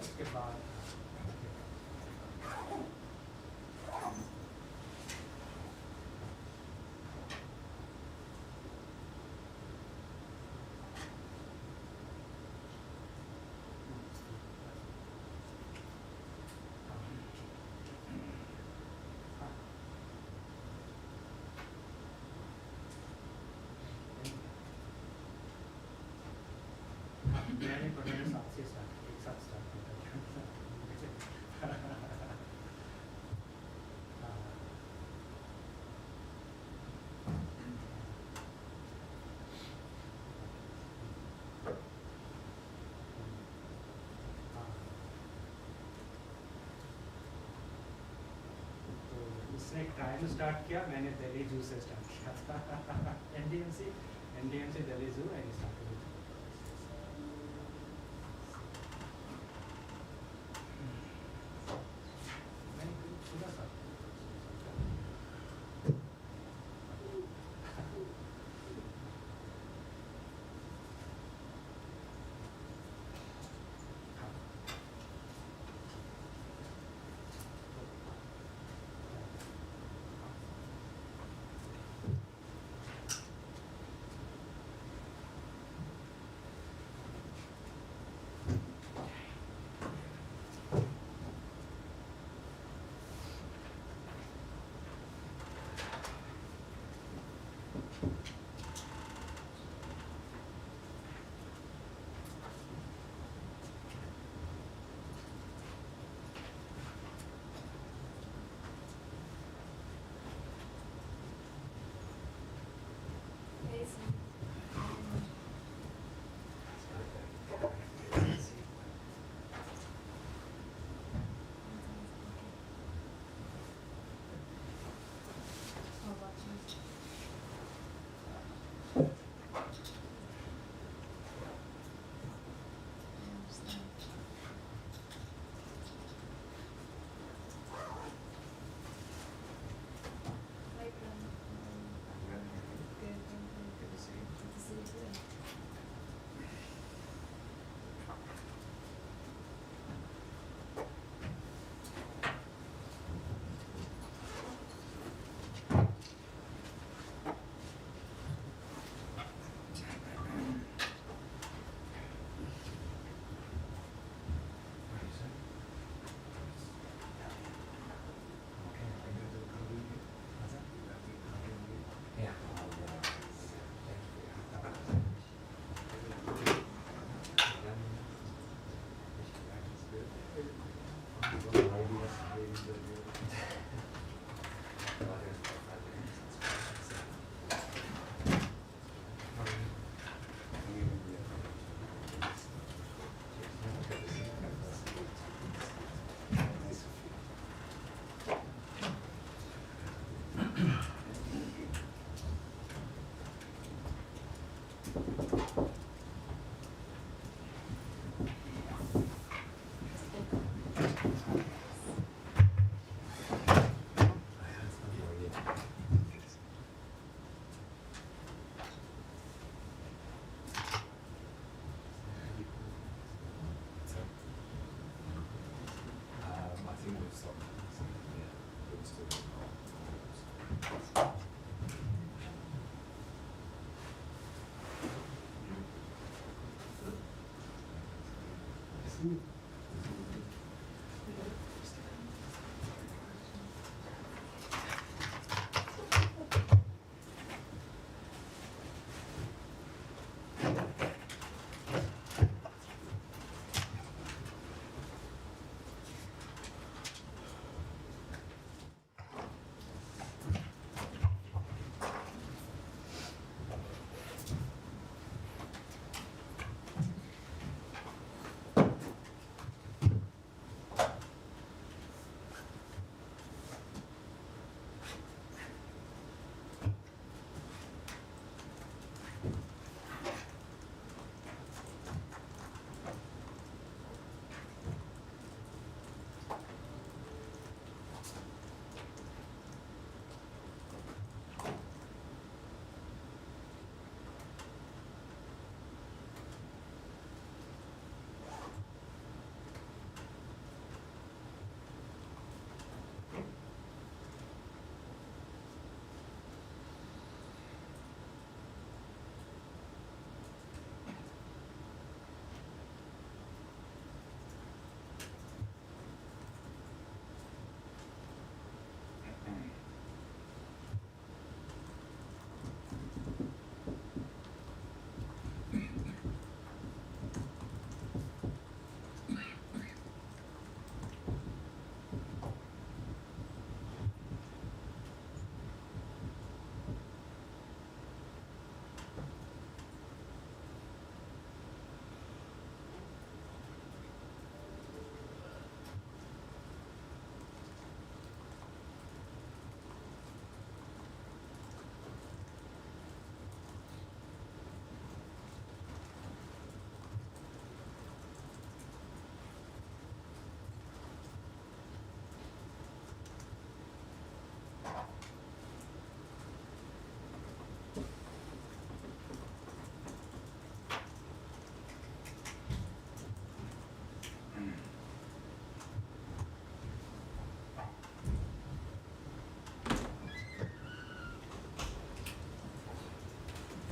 उसके बाद मैंने पढ़ने साथ से स्टार्ट एक साथ स्टार्ट किया तो उसने ट्रायल स्टार्ट किया, मैंने दिल्ली जू से स्टार्ट किया था एनडीएमसी दिल्ली जू and start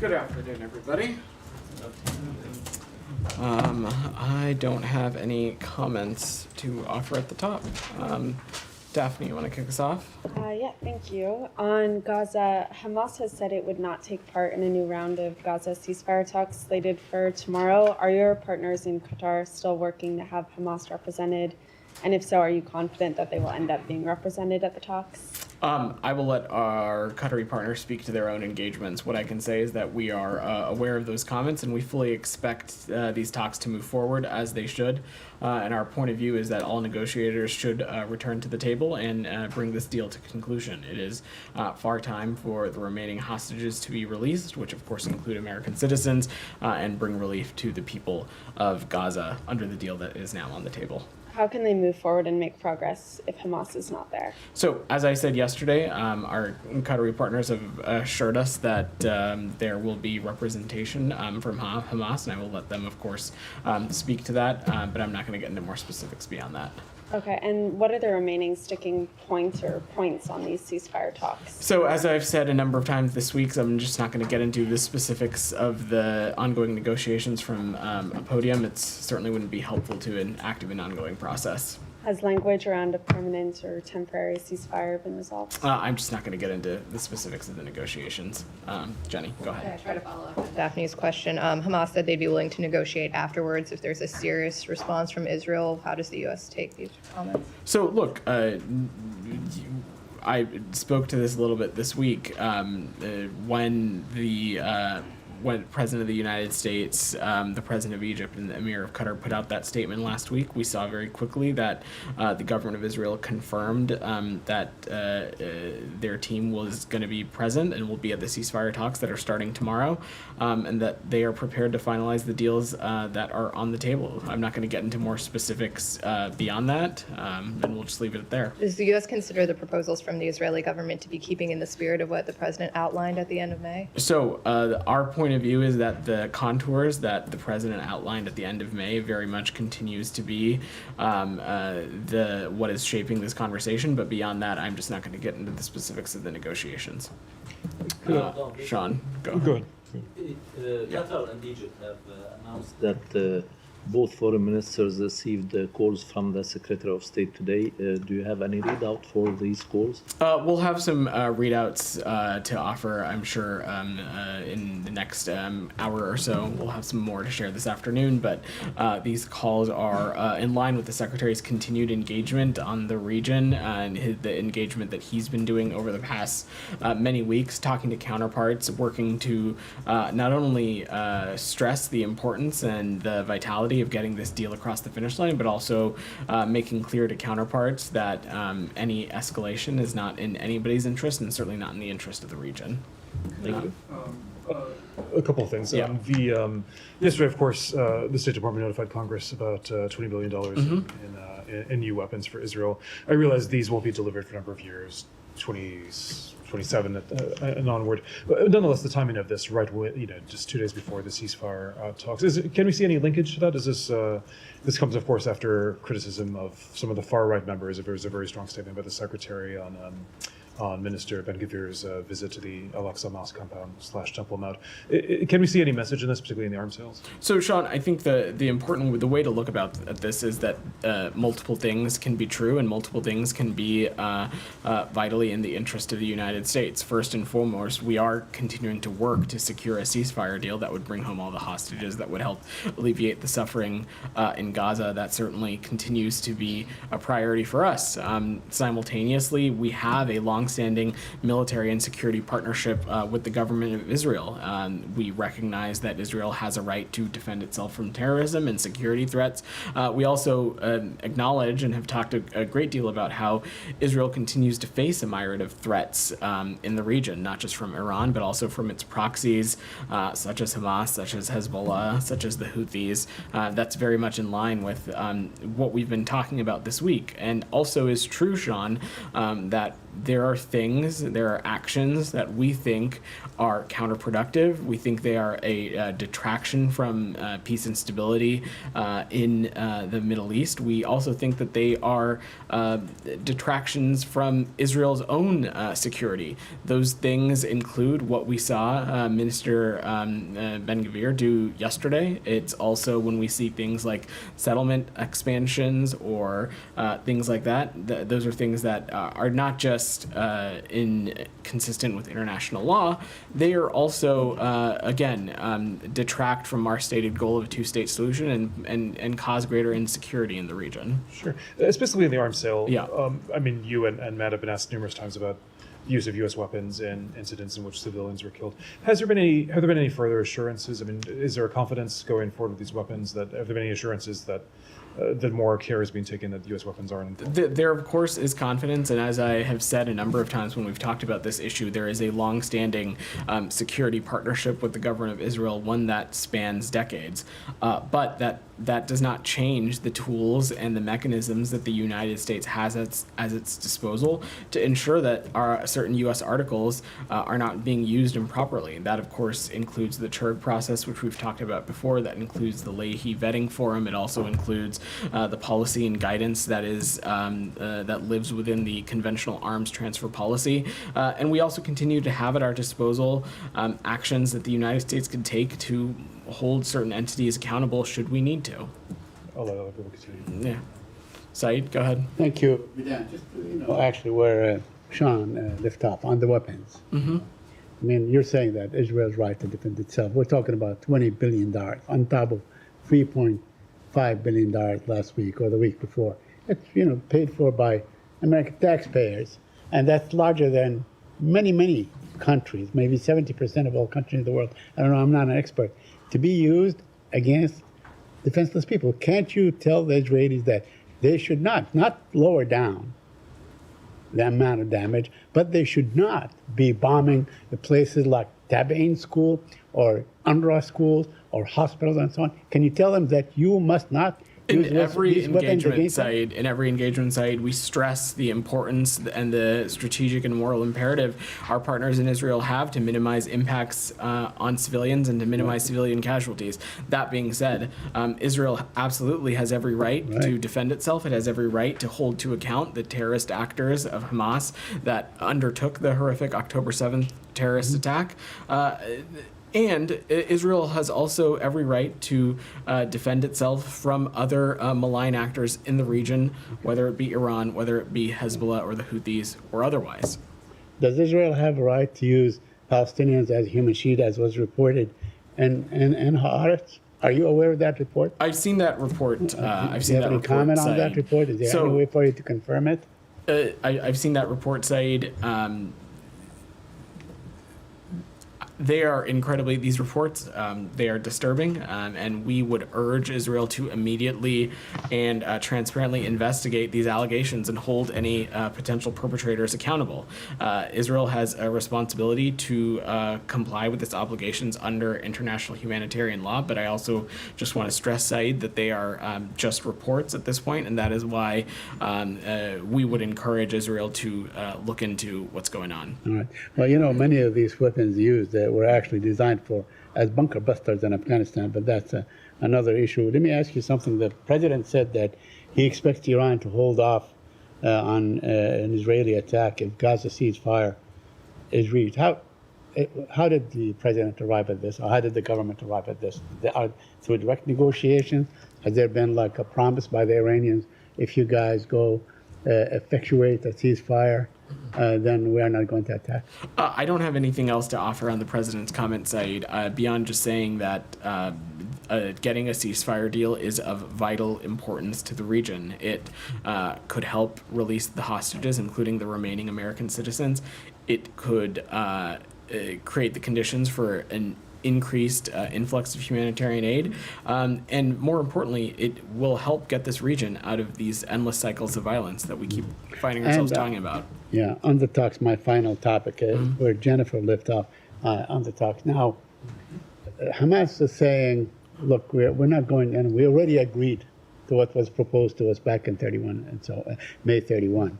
Good afternoon, everybody. I don't have any comments to offer at the top. Daphne, you want to kick us off? Yeah, thank you. On Gaza, Hamas has said it would not take part in a new round of Gaza ceasefire talks slated for tomorrow. Are your partners in Qatar still working to have Hamas represented? And if so, are you confident that they will end up being represented at the talks? I will let our Qatari partners speak to their own engagements. What I can say is that we are aware of those comments, and we fully expect these talks to move forward as they should. And our point of view is that all negotiators should return to the table and bring this deal to conclusion. It is far time for the remaining hostages to be released, which of course include American citizens, and bring relief to the people of Gaza under the deal that is now on the table. How can they move forward and make progress if Hamas is not there? So, as I said yesterday, our Qatari partners have assured us that there will be representation from Hamas, and I will let them, of course, speak to that, but I'm not going to get into more specifics beyond that. Okay, and what are the remaining sticking points on these ceasefire talks? So, as I've said a number of times this week, so I'm just not going to get into the specifics of the ongoing negotiations from a podium. It certainly wouldn't be helpful to an active and ongoing process. Has language around a permanent or temporary ceasefire been resolved? I'm just not going to get into the specifics of the negotiations. Jenny, go ahead. Can I try to follow up on Daphne's question? Hamas said they'd be willing to negotiate afterwards if there's a serious response from Israel. How does the U.S. take these comments? So, look, I spoke to this a little bit this week when President of the United States, the President of Egypt, and the Emir of Qatar put out that statement last week. We saw very quickly that the government of Israel confirmed that their team was going to be present and will be at the ceasefire talks that are starting tomorrow, and that they are prepared to finalize the deals that are on the table. I'm not going to get into more specifics beyond that, and we'll just leave it there. Does the U.S. consider the proposals from the Israeli government to be keeping in the spirit of what the president outlined at the end of May? So our point of view is that the contours that the president outlined at the end of May very much continues to be what is shaping this conversation. But beyond that, I'm just not going to get into the specifics of the negotiations. Sean, go ahead. Qatar and Egypt have announced that both foreign ministers received calls from the Secretary of State today. Do you have any readout for these calls? We'll have some readouts to offer, I'm sure, in the next hour or so. We'll have some more to share this afternoon, but these calls are in line with the Secretary's continued engagement on the region and the engagement that he's been doing over the past many weeks, talking to counterparts, working to not only stress the importance and the vitality of getting this deal across the finish line, but also making clear to counterparts that any escalation is not in anybody's interest and certainly not in the interest of the region. Thank you. A couple of things. Yeah. Yesterday, of course, the State Department notified Congress about $20 billion in new weapons for Israel. I realize these won't be delivered for a number of years, 27 and onward. But nonetheless, the timing of this, just 2 days before the ceasefire talks, can we see any linkage to that? Is this comes, of course, after criticism of some of the far-right members. There was a very strong statement by the Secretary on Minister Ben-Gvir's visit to the Al-Aqsa Mosque compound / Temple Mount. Can we see any message in this, particularly in the arms sales? So, Sean, I think the way to look at this is that multiple things can be true and multiple things can be vitally in the interest of the United States. First and foremost, we are continuing to work to secure a ceasefire deal that would bring home all the hostages, that would help alleviate the suffering in Gaza. That certainly continues to be a priority for us. Simultaneously, we have a long-standing military and security partnership with the government of Israel. We recognize that Israel has a right to defend itself from terrorism and security threats. We also acknowledge and have talked a great deal about how Israel continues to face a myriad of threats in the region, not just from Iran, but also from its proxies, such as Hamas, such as Hezbollah, such as the Houthis. That's very much in line with what we've been talking about this week. And also is true, Sean, that there are actions that we think are counterproductive. We think they are a detraction from peace and stability in the Middle East. We also think that they are detractions from Israel's own security. Those things include what we saw Minister Ben-Gvir do yesterday. It's also when we see things like settlement expansions or things like that. Those are things that are not just inconsistent with international law. They are also, detract from our stated goal of a two-state solution and cause greater insecurity in the region. Sure. Specifically in the arms sale. Yeah. I mean, you and Matt have been asked numerous times about the use of U.S. weapons in incidents in which civilians were killed. Have there been any further assurances? I mean, is there a confidence going forward with these weapons have there been any assurances that more care is being taken that U.S. weapons aren't involved? There, of course, is confidence, and as I have said a number of times when we've talked about this issue, there is a long-standing security partnership with the government of Israel, one that spans decades. But that does not change the tools and the mechanisms that the United States has at its disposal to ensure that certain U.S. articles are not being used improperly. That, of course, includes the CHIRG process, which we've talked about before. That includes the Leahy vetting forum. It also includes the policy and guidance that lives within the conventional arms transfer policy. And we also continue to have at our disposal actions that the United States can take to hold certain entities accountable should we need to. I'll let other people continue. Yeah. Saeed, go ahead. Thank you. Vedant, just, actually where Sean left off on the weapons. Mm-hmm. I mean, you're saying that Israel's right to defend itself. We're talking about $20 billion on top of $3.5 billion last week or the week before. It's, paid for by American taxpayers. And that's larger than many, many countries, maybe 70% of all countries in the world. I don't know, I'm not an expert. To be used against defenseless people. Can't you tell the Israelis that they should not lower down the amount of damage, but they should not be bombing the places like Tabain School or UNRWA schools or hospitals and so on? Can you tell them that you must not use In every engagement site, we stress the importance and the strategic and moral imperative our partners in Israel have to minimize impacts on civilians and to minimize civilian casualties. That being said, Israel absolutely has every right to defend itself. It has every right to hold to account the terrorist actors of Hamas that undertook the horrific October 7th terrorist attack. And Israel has also every right to defend itself from other malign actors in the region, whether it be Iran, whether it be Hezbollah or the Houthis or otherwise. Does Israel have a right to use Palestinians as human shield, as was reported in Haaretz? Are you aware of that report? I've seen that report. I've seen Do you have any comment on that report? Is there any way for you to confirm it? I've seen that report, Saeed. They are these reports, they are disturbing, and we would urge Israel to immediately and transparently investigate these allegations and hold any potential perpetrators accountable. Israel has a responsibility to comply with its obligations under international humanitarian law, but I also just want to stress, Saeed, that they are just reports at this point, and that is why we would encourage Israel to look into what's going on. All right. Well, many of these weapons used were actually designed as bunker busters in Afghanistan, but that's another issue. Let me ask you something. The president said that he expects Iran to hold off on an Israeli attack if Gaza ceasefire is reached. How did the president arrive at this, or how did the government arrive at this? Through direct negotiations? Has there been like a promise by the Iranians, if you guys go effectuate a ceasefire, then we are not going to attack? I don't have anything else to offer on the president's comment, Saeed, beyond just saying that getting a ceasefire deal is of vital importance to the region. It could help release the hostages, including the remaining American citizens. It could create the conditions for an increased influx of humanitarian aid, and more importantly, it will help get this region out of these endless cycles of violence that we keep finding ourselves talking about. Yeah, on the talks, my final topic, where Jennifer left off on the talks. Now, Hamas is saying, look, we're not going, and we already agreed to what was proposed to us back in 31, and so May 31.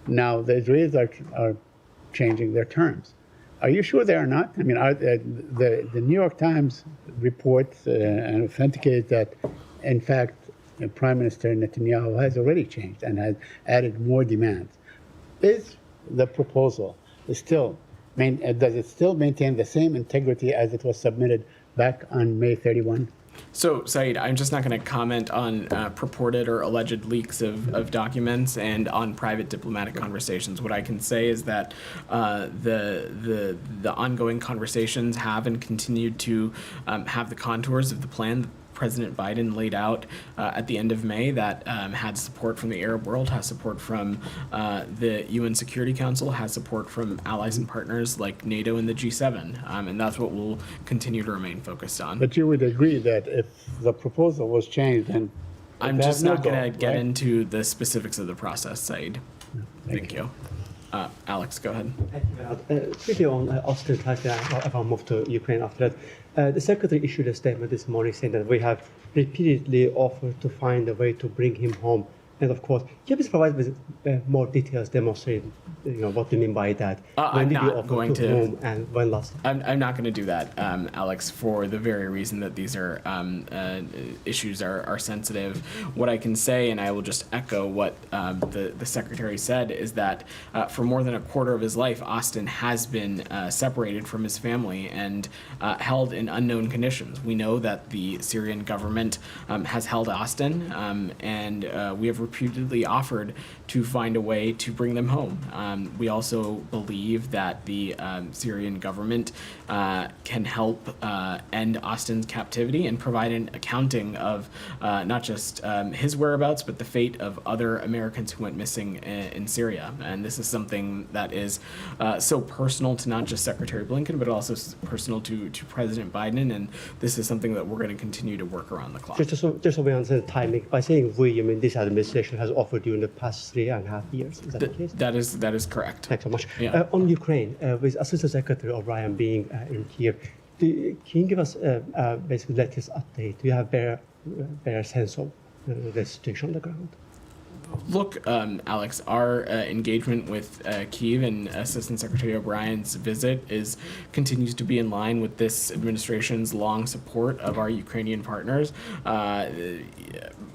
now the Israelis are changing their terms. Are you sure they are not? I mean, the New York Times reports and authenticates that, in fact, Prime Minister Netanyahu has already changed and has added more demands. Is the proposal still, does it still maintain the same integrity as it was submitted back on May 31? So, Saeed, I'm just not going to comment on purported or alleged leaks of documents and on private diplomatic conversations. What I can say is that the ongoing conversations have and continue to have the contours of the plan that President Biden laid out at the end of May that had support from the Arab world, has support from the UN Security Council, has support from allies and partners like NATO and the G7, and that's what we'll continue to remain focused on. But you would agree that if the proposal was changed, then I'm it just has no not going to go, get right? into the specifics of the process, Saeed. Thank you. Alex, go ahead. Quickly on Austin, if I move to Ukraine after that. The Secretary issued a statement this morning saying that we have repeatedly offered to find a way to bring him home. And of course, can you please provide with more details demonstrating what you mean by that? When I'm did you not offer going to. whom and when last? I'm not going to do that, Alex, for the very reason that these are issues are sensitive. What I can say, and I will just echo what the Secretary said, is that for more than a quarter of his life, Austin has been separated from his family and held in unknown conditions. We know that the Syrian government has held Austin, and we have repeatedly offered to find a way to bring them home. We also believe that the Syrian government can help end Austin's captivity and provide an accounting of not just his whereabouts, but the fate of other Americans who went missing in Syria. And this is something that is so personal to not just Secretary Blinken, but also personal to President Biden. And this is something that we're going to continue to work around the clock. Just so we understand the timing, by saying we, you mean this administration has offered you in the past 3.5 years. Is that the case? That is correct. Thanks so much. Yeah. On Ukraine, with Assistant Secretary O'Brien being in Kiev, can you give us basically latest update? Do you have better sense of the situation on the ground? Look, Alex, our engagement with Kyiv and Assistant Secretary O'Brien's visit continues to be in line with this administration's long support of our Ukrainian partners.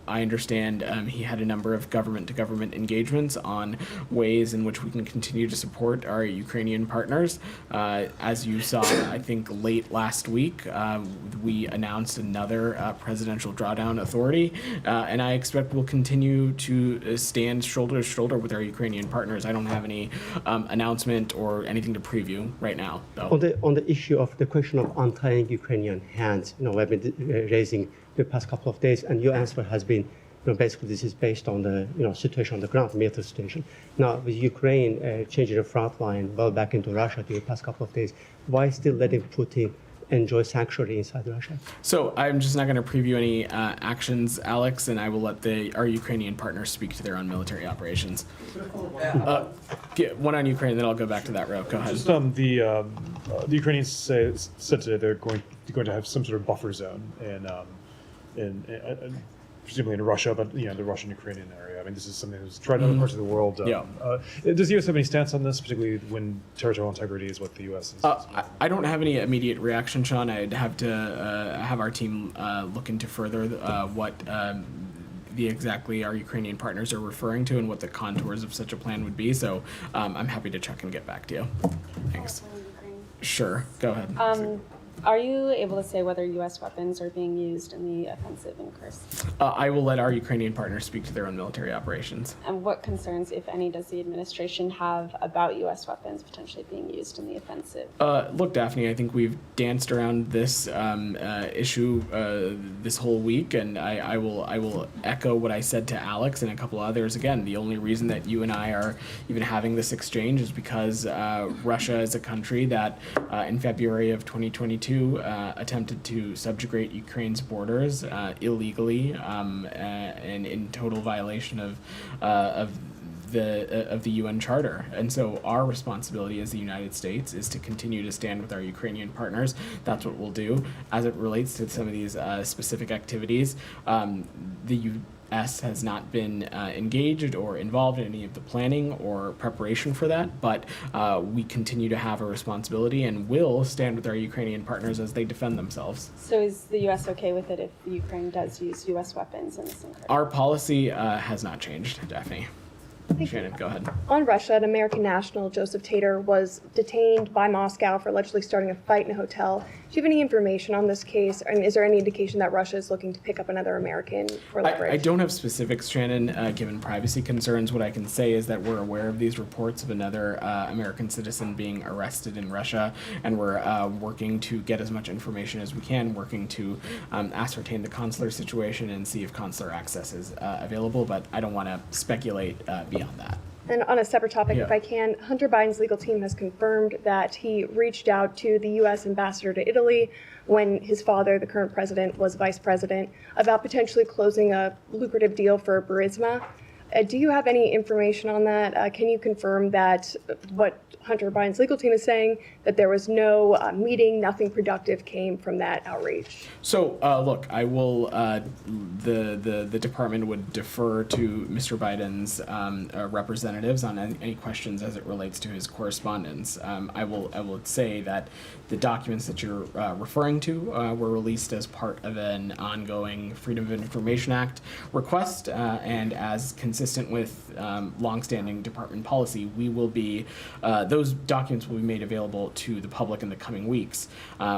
I understand he had a number of government-to-government engagements on ways in which we can continue to support our Ukrainian partners. As you saw, I think late last week, we announced another presidential drawdown authority, and I expect we'll continue to stand shoulder to shoulder with our Ukrainian partners. I don't have any announcement or anything to preview right now, though. On the issue of the question of untying Ukrainian hands, I've been raising the past couple of days, and your answer has been, basically this is based on the situation on the ground, military situation. Now, with Ukraine changing the front line well back into Russia during the past couple of days, why still letting Putin enjoy sanctuary inside Russia? So I'm just not going to preview any actions, Alex, and I will let our Ukrainian partners speak to their own military operations. Get one on Ukraine, then I'll go back to that row. Go ahead. Just the Ukrainians said today they're going to have some sort of buffer zone in presumably in Russia, but the Russian-Ukrainian area. I mean, this is something that's tried in other parts of the world. Does the U.S. have any stance on this, particularly when territorial integrity is what the U.S. is? I don't have any immediate reaction, Sean. I'd have to have our team look into further what exactly our Ukrainian partners are referring to and what the contours of such a plan would be. So I'm happy to check and get back to you. Thanks. Sure. Go ahead. Are you able to say whether U.S. weapons are being used in the offensive in Kursk? I will let our Ukrainian partners speak to their own military operations. And what concerns, if any, does the administration have about U.S. weapons potentially being used in the offensive? Look, Daphne, I think we've danced around this issue this whole week, and I will echo what I said to Alex and a couple others. Again, the only reason that you and I are even having this exchange is because Russia is a country that in February of 2022 attempted to subjugate Ukraine's borders illegally and in total violation of the UN Charter. And so our responsibility as the United States is to continue to stand with our Ukrainian partners. That's what we'll do. As it relates to some of these specific activities, the U.S. has not been engaged or involved in any of the planning or preparation for that, but we continue to have a responsibility and will stand with our Ukrainian partners as they defend themselves. So is the U.S. okay with it if Ukraine does use U.S. weapons in this incursion? Our policy has not changed, Daphne. Shannon, go ahead. On Russia, an American national, Joseph Tater, was detained by Moscow for allegedly starting a fight in a hotel. Do you have any information on this case? And is there any indication that Russia is looking to pick up another American for leverage? I don't have specifics, Shannon, given privacy concerns. What I can say is that we're aware of these reports of another American citizen being arrested in Russia, and we're working to get as much information as we can, working to ascertain the consular situation and see if consular access is available, but I don't want to speculate beyond that. And on a separate topic, Yeah. if I can, Hunter Biden's legal team has confirmed that he reached out to the U.S. ambassador to Italy when his father, the current president, was vice president, about potentially closing a lucrative deal for Burisma. Do you have any information on that? Can you confirm that what Hunter Biden's legal team is saying, that there was no meeting, nothing productive came from that outreach? So, look, I will. The department would defer to Mr. Biden's representatives on any questions as it relates to his correspondence. I will say that the documents that you're referring to were released as part of an ongoing Freedom of Information Act request, and as consistent with longstanding department policy, we will be. Those documents will be made available to the public in the coming weeks.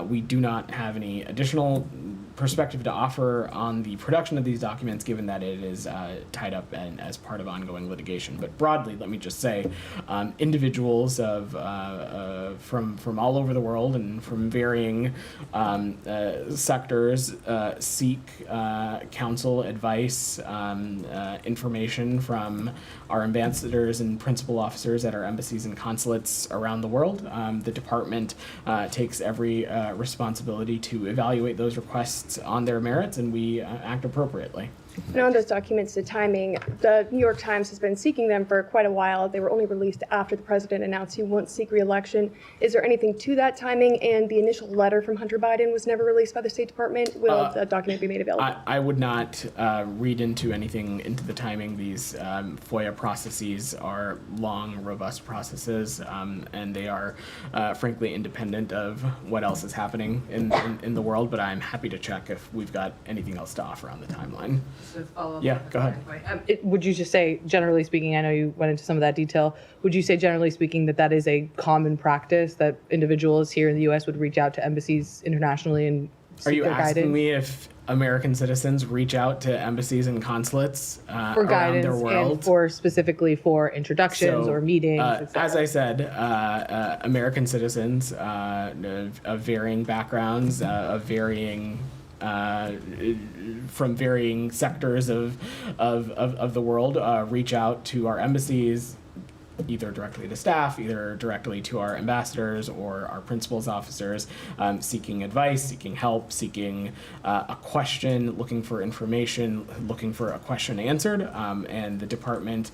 We do not have any additional perspective to offer on the production of these documents, given that it is tied up and as part of ongoing litigation. But broadly, let me just say, individuals from all over the world and from varying sectors seek counsel, advice, information from our ambassadors and principal officers at our embassies and consulates around the world. The department takes every responsibility to evaluate those requests on their merits, and we act appropriately. And on those documents, the timing, the New York Times has been seeking them for quite a while. They were only released after the president announced he won't seek re-election. Is there anything to that timing? And the initial letter from Hunter Biden was never released by the State Department. Will the document be made available? I would not read into anything into the timing. These FOIA processes are long, robust processes, and they are frankly independent of what else is happening in the world, but I'm happy to check if we've got anything else to offer on the timeline. Just to follow up Yeah, on the go ahead. second point. Would you just say, generally speaking, I know you went into some of that detail, would you say, generally speaking, that that is a common practice, that individuals here in the U.S. would reach out to embassies internationally and seek Are you their asking guidance? me if American citizens reach out to embassies and consulates For around guidance their world? and for specifically for introductions So, or meetings, et cetera? as I said, American citizens of varying backgrounds, of varying from varying sectors of the world reach out to our embassies, either directly to staff, either directly to our ambassadors or our principals officers, seeking advice, seeking help, seeking a question, looking for information, looking for a question answered. And the department,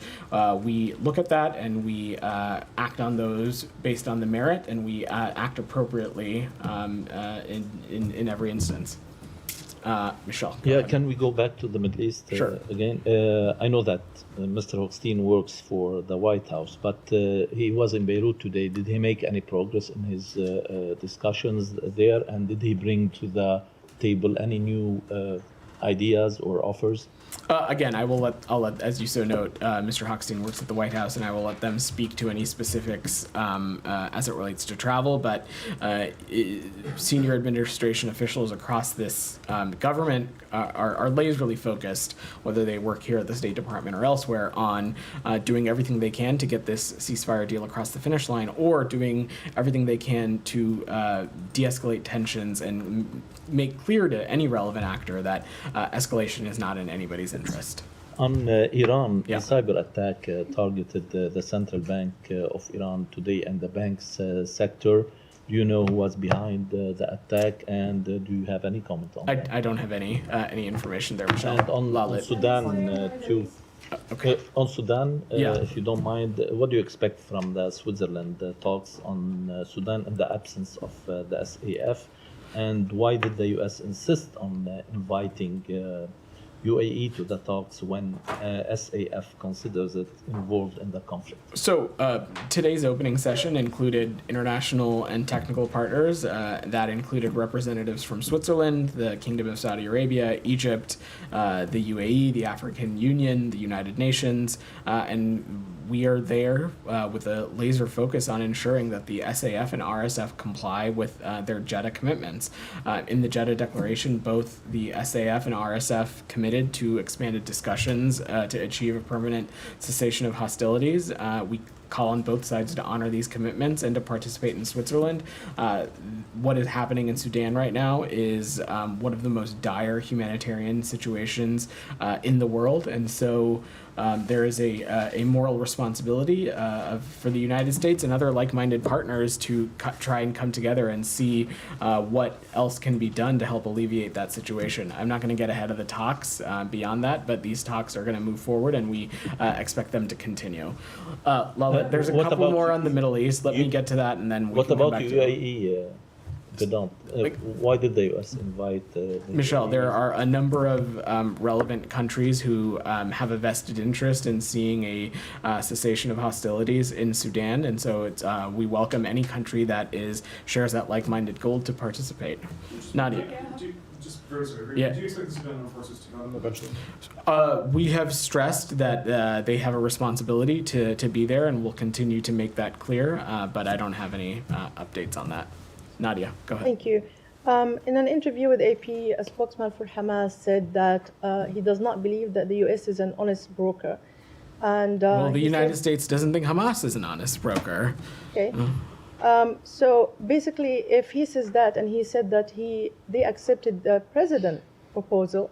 we look at that and we act on those based on the merit, and we act appropriately in every instance. Michelle. go Yeah, ahead. can we go back to the Middle East Sure. again? I know that Mr. Hochstein works for the White House, but he was in Beirut today. Did he make any progress in his discussions there? And did he bring to the table any new ideas or offers? Again, I'll let, as you so note, Mr. Hochstein works at the White House, and I will let them speak to any specifics as it relates to travel. But senior administration officials across this government are laserly focused, whether they work here at the State Department or elsewhere, on doing everything they can to get this ceasefire deal across the finish line, or doing everything they can to de-escalate tensions and make clear to any relevant actor that escalation is not in anybody's interest. On Iran, Yeah. a cyber attack targeted the central bank of Iran today and the bank's sector. Do you know who was behind the attack, and do you have any comment on that? I don't have any information there, Michelle. And on Lalit. Sudan, too. Okay. On Sudan, Yeah. if you don't mind, what do you expect from the Switzerland talks on Sudan in the absence of the SAF? And why did the U.S. insist on inviting UAE to the talks when SAF considers it involved in the conflict? So today's opening session included international and technical partners. That included representatives from Switzerland, the Kingdom of Saudi Arabia, Egypt, the UAE, the African Union, the United Nations, and we are there with a laser focus on ensuring that the SAF and RSF comply with their Jeddah commitments. In the Jeddah Declaration, both the SAF and RSF committed to expanded discussions to achieve a permanent cessation of hostilities. We call on both sides to honor these commitments and to participate in Switzerland. What is happening in Sudan right now is one of the most dire humanitarian situations in the world, and so there is a moral responsibility for the United States and other like-minded partners to try and come together and see what else can be done to help alleviate that situation. I'm not going to get ahead of the talks beyond that, but these talks are going to move forward, and we expect them to continue. Lala, there's a What couple about more on the Middle East. Let me get to that, and then we What can come about back the to UAE, Vedant? Why did the US invite the Michelle, UAE? there are a number of relevant countries who have a vested interest in seeing a cessation of hostilities in Sudan, and so it's, we welcome any country that shares that like-minded goal to participate. Nadia. Just very sorry. Yeah. Do you expect the Sudan forces to come eventually? We have stressed that they have a responsibility to be there, and we'll continue to make that clear, but I don't have any updates on that. Nadia, go ahead. Thank you. In an interview with AP, a spokesman for Hamas said that he does not believe that the U.S. is an honest broker. And Well, the he United said- States doesn't think Hamas is an honest broker. Okay. So basically, if he says that, and he said that they accepted the president proposal,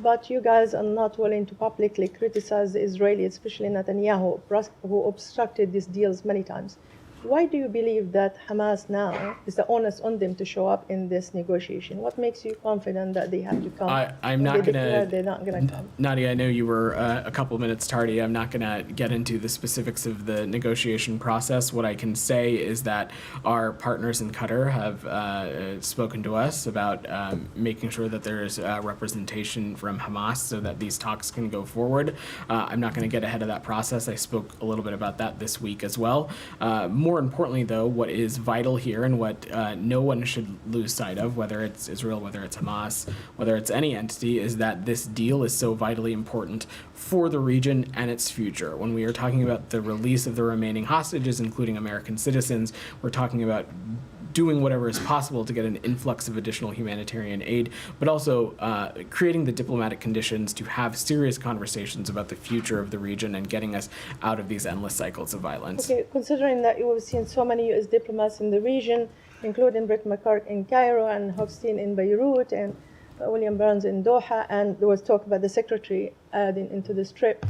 but you guys are not willing to publicly criticize the Israelis, especially Netanyahu, who obstructed these deals many times. Why do you believe that Hamas now is the onus on them to show up in this negotiation? What makes you confident that they have to come? I'm not They going declare to. they're not going to come. Nadia, I know you were a couple minutes tardy. I'm not going to get into the specifics of the negotiation process. What I can say is that our partners in Qatar have spoken to us about making sure that there is representation from Hamas so that these talks can go forward. I'm not going to get ahead of that process. I spoke a little bit about that this week as well. More importantly, though, what is vital here and what no one should lose sight of, whether it's Israel, whether it's Hamas, whether it's any entity, is that this deal is so vitally important for the region and its future. When we are talking about the release of the remaining hostages, including American citizens, we're talking about doing whatever is possible to get an influx of additional humanitarian aid, but also creating the diplomatic conditions to have serious conversations about the future of the region and getting us out of these endless cycles of violence. Okay, considering that we've seen so many U.S. diplomats in the region, including Brett McCarthy in Cairo and Hofstein in Beirut and William Burns in Doha, and there was talk about the secretary adding into this trip.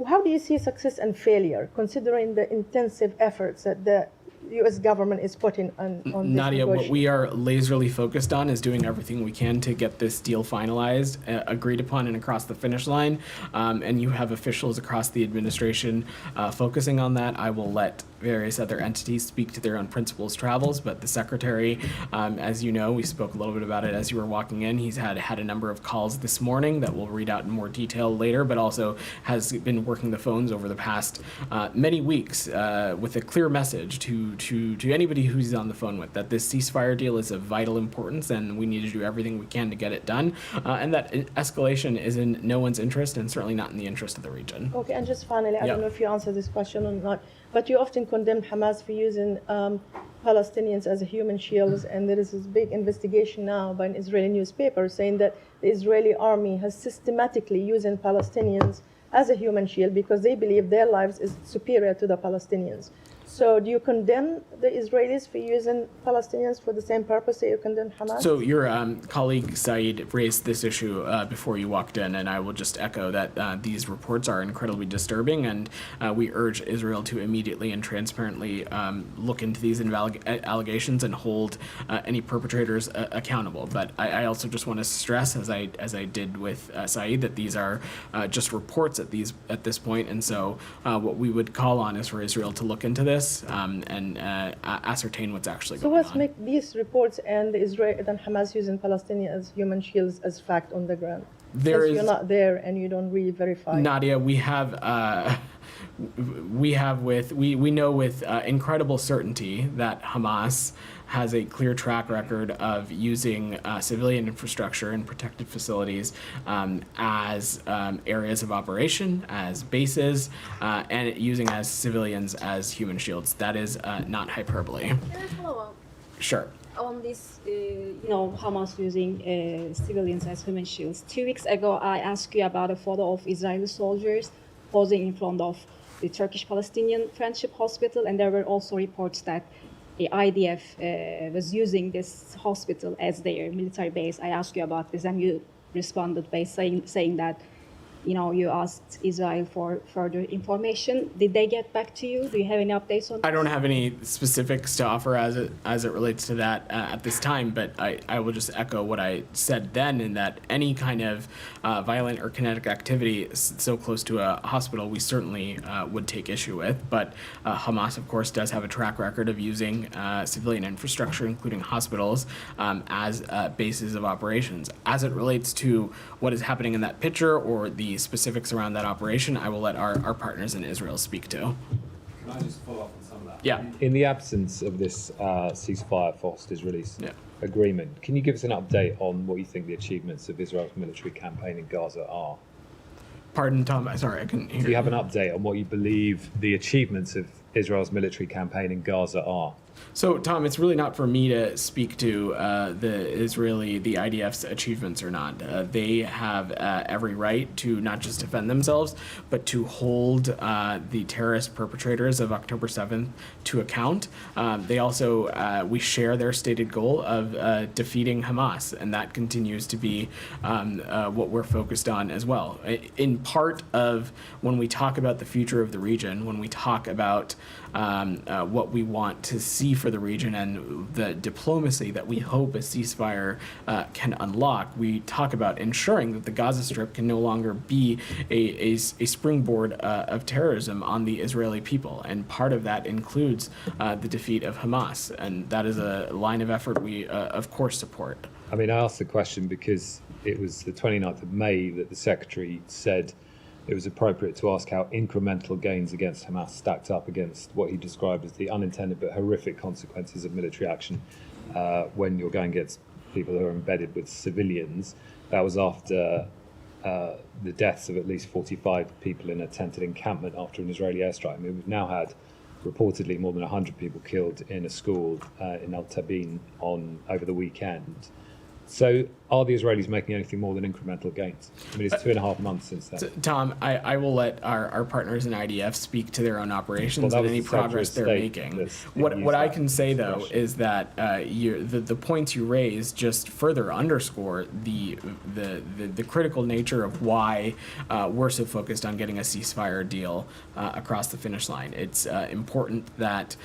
How do you see success and failure, considering the intensive efforts that the U.S. government is putting on this Nadia, what negotiation? we are laserly focused on is doing everything we can to get this deal finalized, agreed upon, and across the finish line. And you have officials across the administration focusing on that. I will let various other entities speak to their own principles travels, but the secretary, as you know, we spoke a little bit about it as you were walking in. He's had a number of calls this morning that we'll read out in more detail later, but also has been working the phones over the past many weeks with a clear message to anybody who's on the phone with that this ceasefire deal is of vital importance and we need to do everything we can to get it done, and that escalation is in no one's interest and certainly not in the interest of the region. Okay, and just finally, I Yeah. don't know if you answer this question or not, but you often condemn Hamas for using Palestinians as human shields, and there is this big investigation now by an Israeli newspaper saying that the Israeli army has systematically using Palestinians as a human shield because they believe their lives is superior to the Palestinians. So do you condemn the Israelis for using Palestinians for the same purpose that you condemn Hamas? So your colleague Saeed raised this issue before you walked in, and I will just echo that these reports are incredibly disturbing, and we urge Israel to immediately and transparently look into these allegations and hold any perpetrators accountable. But I also just want to stress, as I did with Saeed, that these are just reports at this point, and so what we would call on is for Israel to look into this this and ascertain what's actually So going what's on. make these reports and the Israel and Hamas using Palestinians as human shields as fact on the ground? There Because is- you're not there and you don't really verify. Nadia, we know with incredible certainty that Hamas has a clear track record of using civilian infrastructure and protected facilities as areas of operation, as bases, and using as civilians as human shields. That is not hyperbole. Can I follow up Sure. on this, Hamas using civilians as human shields? 2 weeks ago, I asked you about a photo of Israeli soldiers posing in front of the Turkish-Palestinian Friendship Hospital, and there were also reports that the IDF was using this hospital as their military base. I asked you about this, and you responded by saying that, you asked Israel for further information. Did they get back to you? Do you have any updates on I don't have any specifics to offer as it relates to that at this time, but I will just echo what I said then, in that any kind of violent or kinetic activity so close to a hospital, we certainly would take issue with. But Hamas, of course, does have a track record of using civilian infrastructure, including hospitals, as bases of operations. As it relates to what is happening in that picture or the specifics around that operation, I will let our partners in Israel speak to. Can I just follow up on some of that? Yeah. In the absence of this ceasefire for hostage release agreement, can you give us an update on what you think the achievements of Israel's military campaign in Gaza are? Pardon, Tom. Sorry, I couldn't hear. Do you have an update on what you believe the achievements of Israel's military campaign in Gaza are? So, Tom, it's really not for me to speak to the IDF's achievements or not. They have every right to not just defend themselves, but to hold the terrorist perpetrators of October 7th to account. They also, we share their stated goal of defeating Hamas, and that continues to be what we're focused on as well. In part of when we talk about the future of the region, when we talk about what we want to see for the region and the diplomacy that we hope a ceasefire can unlock, we talk about ensuring that the Gaza Strip can no longer be a springboard of terrorism on the Israeli people. And part of that includes the defeat of Hamas. And that is a line of effort we, of course, support. I mean, I asked the question because it was the 29th of May that the Secretary said it was appropriate to ask how incremental gains against Hamas stacked up against what he described as the unintended but horrific consequences of military action when you're going against people who are embedded with civilians. That was after the deaths of at least 45 people in a tented encampment after an Israeli airstrike. I mean, we've now had reportedly more than 100 people killed in a school in Al Tabin over the weekend. So are the Israelis making anything more than incremental gains? I mean, it's 2.5 months since then. Tom, I will let our partners in IDF speak to their own operations and any progress they're making. What I can say, though, is that the points you raise just further underscore the critical nature of why we're so focused on getting a ceasefire deal across the finish line. It's important that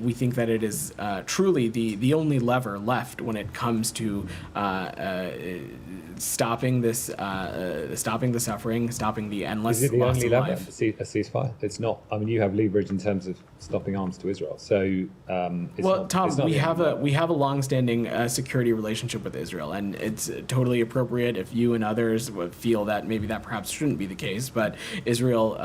we think that it is truly the only lever left when it comes to stopping the suffering, stopping the endless Is it the loss only of lever, life. a ceasefire? It's not. I mean, you have leverage in terms of stopping arms to Israel. So, Tom, we have a long-standing security relationship with Israel, and it's totally appropriate if you and others would feel that maybe that perhaps shouldn't be the case. But Israel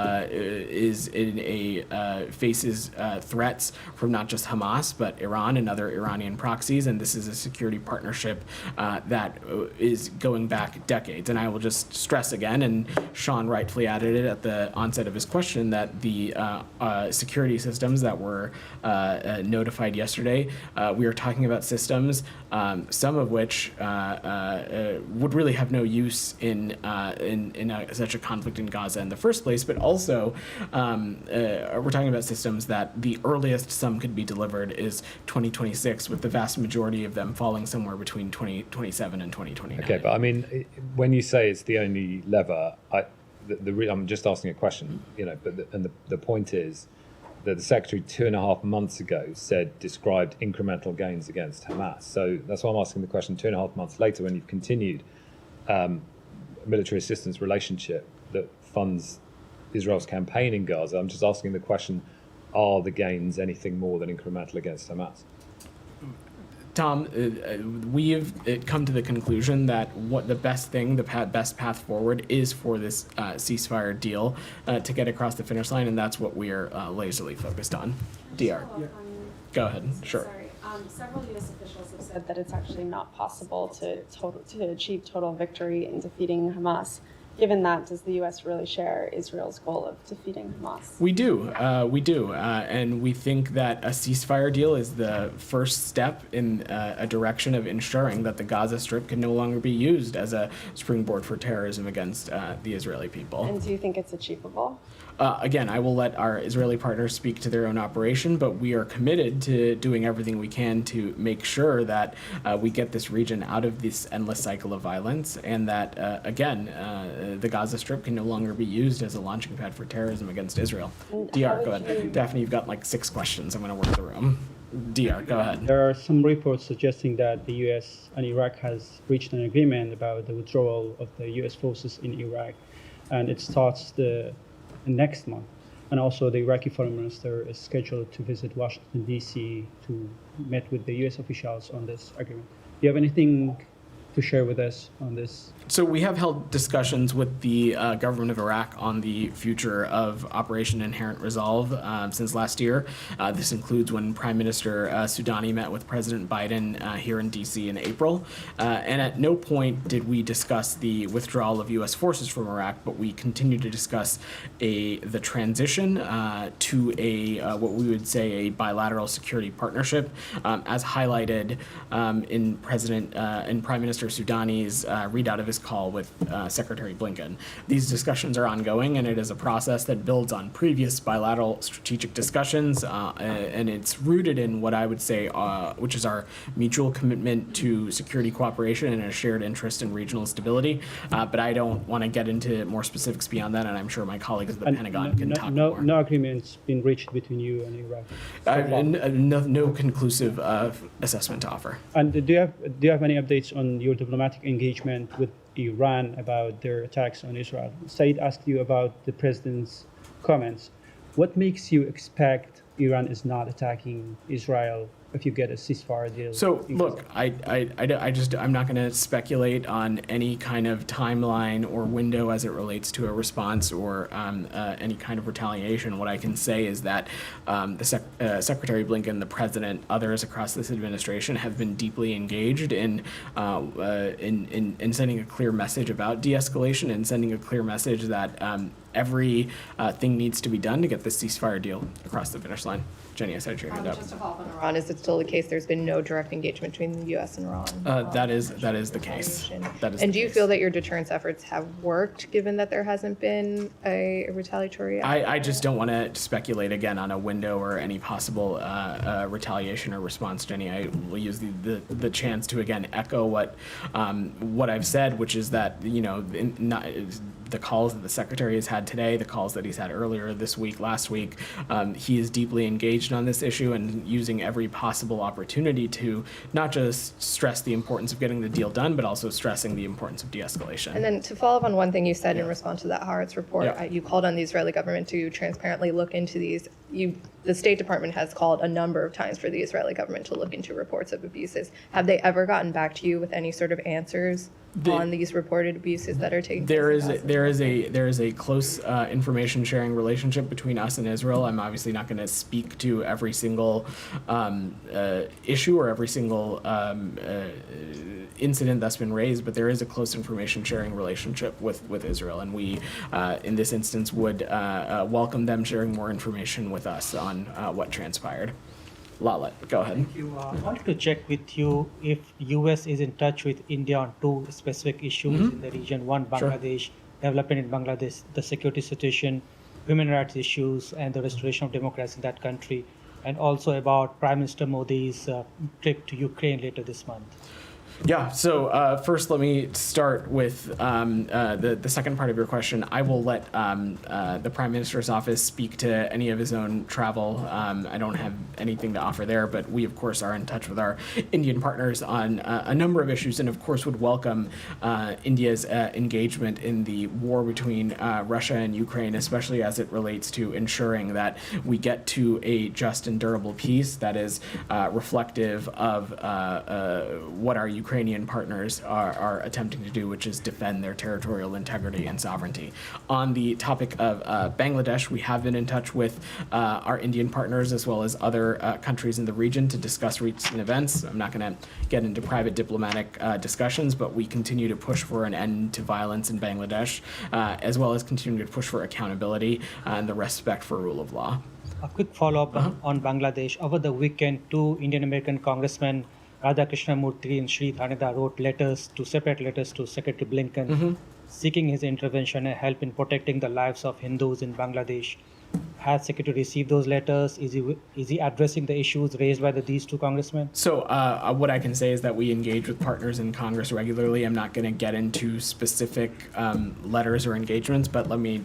faces threats from not just Hamas but Iran and other Iranian proxies, and this is a security partnership that is going back decades. And I will just stress again, and Sean rightfully added it at the onset of his question, that the security systems that were notified yesterday, we are talking about systems, some of which would really have no use in such a conflict in Gaza in the first place, but also we're talking about systems that the earliest some could be delivered is 2026, with the vast majority of them falling somewhere between 2027 and 2029. Okay, but I mean, when you say it's the only lever, I'm just asking a question, but the point is that the Secretary 2.5 months ago described incremental gains against Hamas. So that's why I'm asking the question 2.5 months later, when you've continued a military assistance relationship that funds Israel's campaign in Gaza. I'm just asking the question, are the gains anything more than incremental against Hamas? Tom, we've come to the conclusion that what the best thing, the best path forward is for this ceasefire deal to get across the finish line, and that's what we are lazily focused on. DR. Go ahead. Sure. Sorry. Several U.S. officials have said that it's actually not possible to achieve total victory in defeating Hamas. Given that, does the U.S. really share Israel's goal of defeating Hamas? We do, and we think that a ceasefire deal is the first step in a direction of ensuring that the Gaza Strip can no longer be used as a springboard for terrorism against the Israeli people. And do you think it's achievable? Again, I will let our Israeli partners speak to their own operation, but we are committed to doing everything we can to make sure that we get this region out of this endless cycle of violence, and that, the Gaza Strip can no longer be used as a launching pad for terrorism against Israel. DR, go ahead. Daphne, you've got like 6 questions. I'm going to work the room. DR, go ahead. There are some reports suggesting that the U.S. and Iraq has reached an agreement about the withdrawal of the U.S. forces in Iraq, and it starts the next month. And also the Iraqi foreign minister is scheduled to visit Washington, D.C. to meet with the U.S. officials on this agreement. Do you have anything to share with us on this? So we have held discussions with the government of Iraq on the future of Operation Inherent Resolve since last year. This includes when Prime Minister Soudani met with President Biden here in D.C. in April. And at no point did we discuss the withdrawal of U.S. forces from Iraq, but we continue to discuss the transition to what we would say a bilateral security partnership, as highlighted in Prime Minister Soudani's readout of his call with Secretary Blinken. These discussions are ongoing, and it is a process that builds on previous bilateral strategic discussions, and it's rooted in what I would say, which is our mutual commitment to security cooperation and a shared interest in regional stability. But I don't want to get into more specifics beyond that, and I'm sure my colleagues at the Pentagon can talk more. No agreements been reached between you and Iraq? No conclusive assessment to offer. And do you have any updates on your diplomatic engagement with Iran about their attacks on Israel? Said asked you about the president's comments. What makes you expect Iran is not attacking Israel if you get a ceasefire deal? So look, I'm not going to speculate on any kind of timeline or window as it relates to a response or any kind of retaliation. What I can say is that Secretary Blinken, the president, others across this administration have been deeply engaged in sending a clear message about de-escalation and sending a clear message that every thing needs to be done to get this ceasefire deal across the finish line. Jenny, I said your hand up. Just to follow up on Iran, is it still the case there's been no direct engagement between the U.S. and Iran? That is the case. And do you feel that your deterrence efforts have worked, given that there hasn't been a retaliatory act? I just don't want to speculate again on a window or any possible retaliation or response, Jenny. I will use the chance to again echo what I've said, which is that the calls that the secretary has had today, the calls that he's had earlier this week, last week, he is deeply engaged on this issue and using every possible opportunity to not just stress the importance of getting the deal done, but also stressing the importance of de-escalation. And then to follow up on one thing you said in response to that Haaretz report, you called on the Israeli government to transparently look into these. The State Department has called a number of times for the Israeli government to look into reports of abuses. Have they ever gotten back to you with any sort of answers on these reported abuses that are taking place? There is a close information sharing relationship between us and Israel. I'm obviously not going to speak to every single issue or every single incident that's been raised, but there is a close information sharing relationship with Israel, and we, in this instance, would welcome them sharing more information with us on what transpired. Lalit, go ahead. Thank you. I wanted to check with you if U.S. is in touch with India on 2 specific issues in the region. One, Bangladesh, development in Bangladesh, the security situation, human rights issues, and the restoration of democracy in that country, and also about Prime Minister Modi's trip to Ukraine later this month. Yeah, so first let me start with the second part of your question. I will let the Prime Minister's office speak to any of his own travel. I don't have anything to offer there, but we, of course, are in touch with our Indian partners on a number of issues and, of course, would welcome India's engagement in the war between Russia and Ukraine, especially as it relates to ensuring that we get to a just and durable peace that is reflective of what our Ukrainian partners are attempting to do, which is defend their territorial integrity and sovereignty. On the topic of Bangladesh, we have been in touch with our Indian partners as well as other countries in the region to discuss recent events. I'm not going to get into private diplomatic discussions, but we continue to push for an end to violence in Bangladesh, as well as continue to push for accountability and the respect for rule of law. A quick follow-up on Bangladesh. Over the weekend, two Indian American congressmen, Radha Krishnamurthy and Sri Thaneda, wrote separate letters to Secretary Blinken, seeking his intervention and help in protecting the lives of Hindus in Bangladesh. Has Secretary received those letters? Is he addressing the issues raised by these two congressmen? So what I can say is that we engage with partners in Congress regularly. I'm not going to get into specific letters or engagements, but let me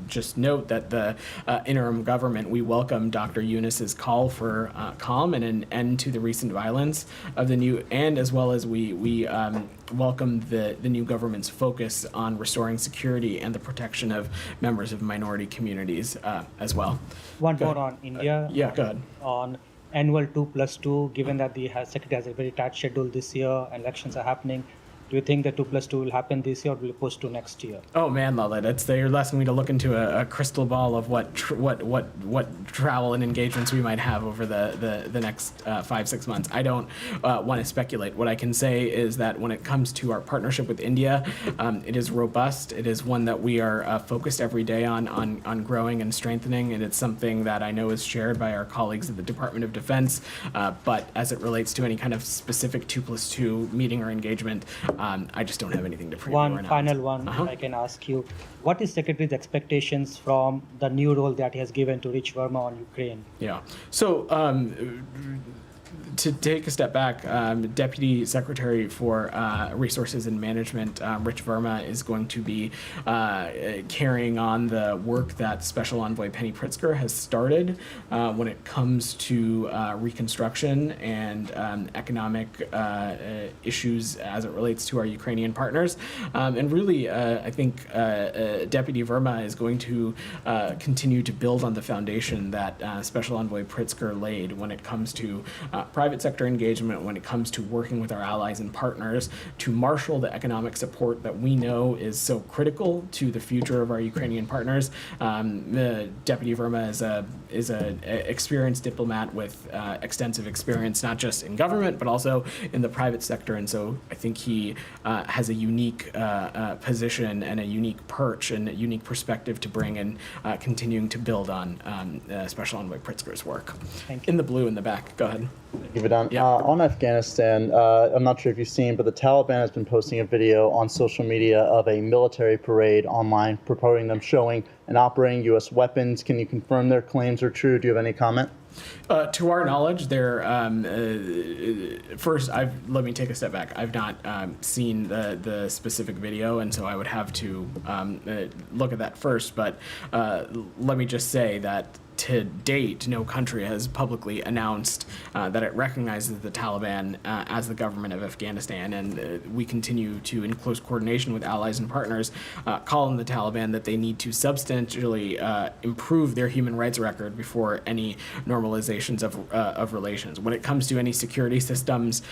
just note that the interim government, we welcome Dr. Yunus's call for calm and an end to the recent violence of the new, and as well as we welcome the new government's focus on restoring security and the protection of members of minority communities as well. One more on India. Yeah, go ahead. On annual 2+2, given that the Secretary has a very tight schedule this year and elections are happening, do you think the 2+2 will happen this year or will it push to next year? Oh man, Lalit, you're asking me to look into a crystal ball of what travel and engagements we might have over the next 5-6 months. I don't want to speculate. What I can say is that when it comes to our partnership with India, it is robust. It is one that we are focused every day on growing and strengthening, and it's something that I know is shared by our colleagues at the Department of Defense. But as it relates to any kind of specific 2+2 meeting or engagement, I just don't have anything to preview. One final one, I can ask you. What is Secretary's expectations from the new role that he has given to Rich Verma on Ukraine? Yeah. So to take a step back, Deputy Secretary for Resources and Management, Rich Verma, is going to be carrying on the work that Special Envoy Penny Pritzker has started when it comes to reconstruction and economic issues as it relates to our Ukrainian partners. And really, I think Deputy Verma is going to continue to build on the foundation that Special Envoy Pritzker laid when it comes to private sector engagement, when it comes to working with our allies and partners to marshal the economic support that we know is so critical to the future of our Ukrainian partners. Deputy Verma is an experienced diplomat with extensive experience, not just in government, but also in the private sector. And so I think he has a unique position and a unique perch and a unique perspective to bring in continuing to build on Special Envoy Pritzker's work. Thank you. In the blue in the back, go ahead. Thank you, Vedant. Yeah. On Afghanistan, I'm not sure if you've seen, but the Taliban has been posting a video on social media of a military parade online, purporting them showing and operating U.S. weapons. Can you confirm their claims are true? Do you have any comment? To our knowledge, first, let me take a step back. I've not seen the specific video, and so I would have to look at that first. But let me just say that to date, no country has publicly announced that it recognizes the Taliban as the government of Afghanistan, and we continue to, in close coordination with allies and partners, call on the Taliban that they need to substantially improve their human rights record before any normalizations of relations. When it comes to any security systems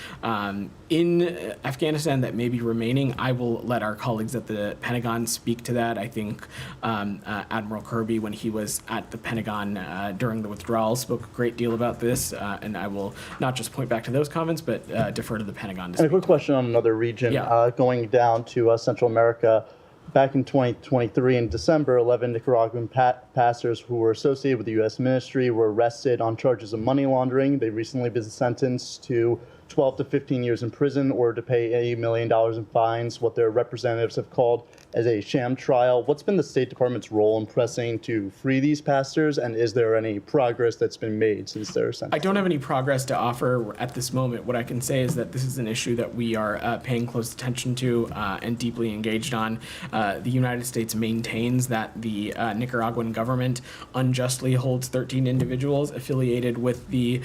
in Afghanistan that may be remaining, I will let our colleagues at the Pentagon speak to that. I think Admiral Kirby, when he was at the Pentagon during the withdrawal, spoke a great deal about this, and I will not just point back to those comments, but defer to the Pentagon to speak. And a quick question on another region, going down to Central America. Back in 2023, in December, 11 Nicaraguan pastors who were associated with the U.S. ministry were arrested on charges of money laundering. They've recently been sentenced to 12 to 15 years in prison or to pay $80 million in fines, what their representatives have called as a sham trial. What's been the State Department's role in pressing to free these pastors, and is there any progress that's been made since their sentencing? I don't have any progress to offer at this moment. What I can say is that this is an issue that we are paying close attention to and deeply engaged on. The United States maintains that the Nicaraguan government unjustly holds 13 individuals affiliated with the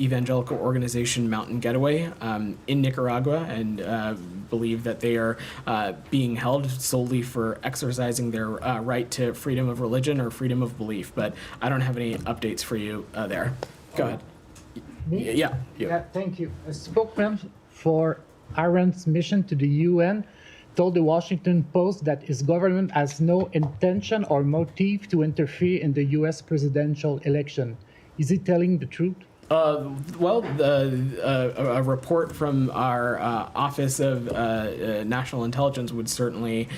evangelical organization Mountain Getaway in Nicaragua, and believe that they are being held solely for exercising their right to freedom of religion or freedom of belief. But I don't have any updates for you there. Go ahead. Me? Yeah. You. Yeah, thank you. A spokesman for Iran's mission to the UN told the Washington Post that his government has no intention or motive to interfere in the U.S. presidential election. Is he telling the truth? Well, a report from our Office of National Intelligence would certainly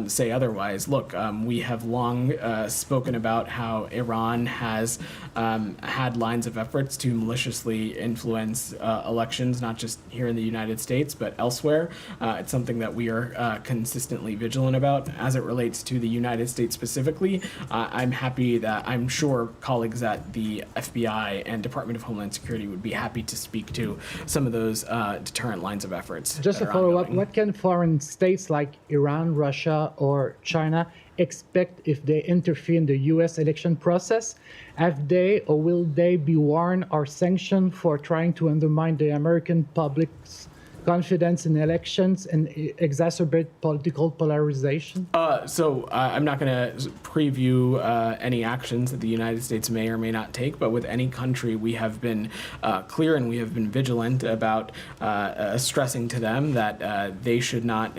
say otherwise. Look, we have long spoken about how Iran has had lines of efforts to maliciously influence elections, not just here in the United States, but elsewhere. It's something that we are consistently vigilant about. As it relates to the United States specifically, I'm happy that I'm sure colleagues at the FBI and Department of Homeland Security would be happy to speak to some of those deterrent lines of efforts. Just a follow-up, what can foreign states like Iran, Russia, or China expect if they interfere in the U.S. election process? Have they or will they be warned or sanctioned for trying to undermine the American public's confidence in elections and exacerbate political polarization? So I'm not going to preview any actions that the United States may or may not take, but with any country, we have been clear and we have been vigilant about stressing to them that they should not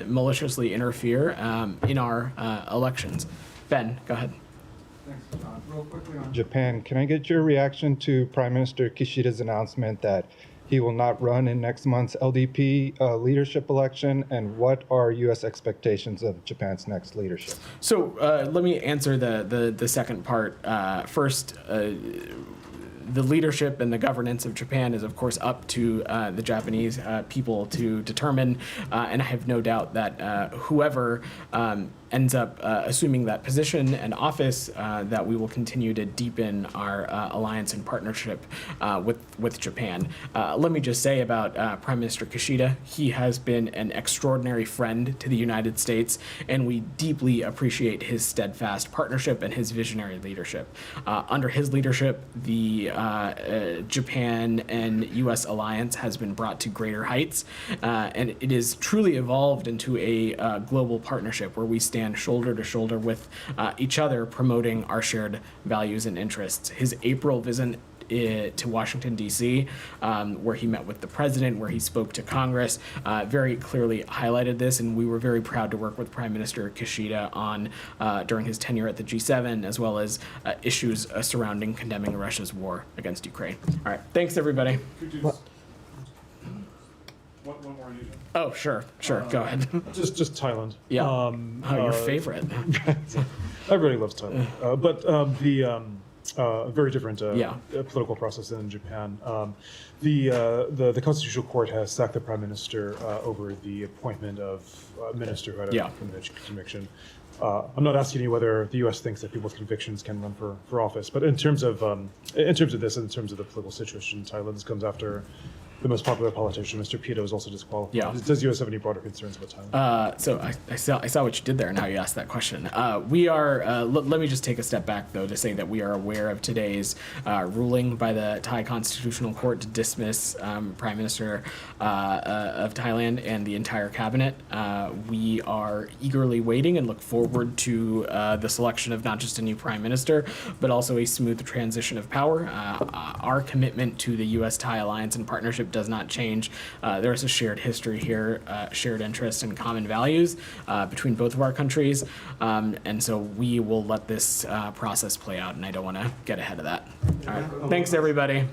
maliciously interfere in our elections. Ben, go ahead. Thanks, John. Real quickly on Japan, can I get your reaction to Prime Minister Kishida's announcement that he will not run in next month's LDP leadership election, and what are U.S. expectations of Japan's next leadership? So let me answer the second part first. The leadership and the governance of Japan is, of course, up to the Japanese people to determine, and I have no doubt that whoever ends up assuming that position and office, that we will continue to deepen our alliance and partnership with Japan. Let me just say about Prime Minister Kishida, he has been an extraordinary friend to the United States, and we deeply appreciate his steadfast partnership and his visionary leadership. Under his leadership, the Japan and U.S. alliance has been brought to greater heights, and it is truly evolved into a global partnership where we stand shoulder to shoulder with each other, promoting our shared values and interests. His April visit to Washington, D.C., where he met with the president, where he spoke to Congress, very clearly highlighted this, and we were very proud to work with Prime Minister Kishida on during his tenure at the G7, as well as issues surrounding condemning Russia's war against Ukraine. All right, thanks everybody. One more region. Oh, sure, go ahead. Just Thailand. Yeah. Your favorite. Everybody loves Thailand, but the very different political process than in Japan. The Constitutional Court has sacked the Prime Minister over the appointment of a minister who had a conviction. I'm not asking you whether the U.S. thinks that people with convictions can run for office, but in terms of this, in terms of the political situation in Thailand, this comes after the most popular politician, Mr. Pito, is also disqualified. Yeah. Does the U.S. have any broader concerns about Thailand? So I saw what you did there. Now you asked that question. We are. Let me just take a step back, though, to say that we are aware of today's ruling by the Thai Constitutional Court to dismiss Prime Minister of Thailand and the entire cabinet. We are eagerly waiting and look forward to the selection of not just a new prime minister, but also a smooth transition of power. Our commitment to the U.S.-Thai alliance and partnership does not change. There's a shared history here, shared interests and common values between both of our countries, and so we will let this process play out, and I don't want to get ahead of that. All right, thanks everybody.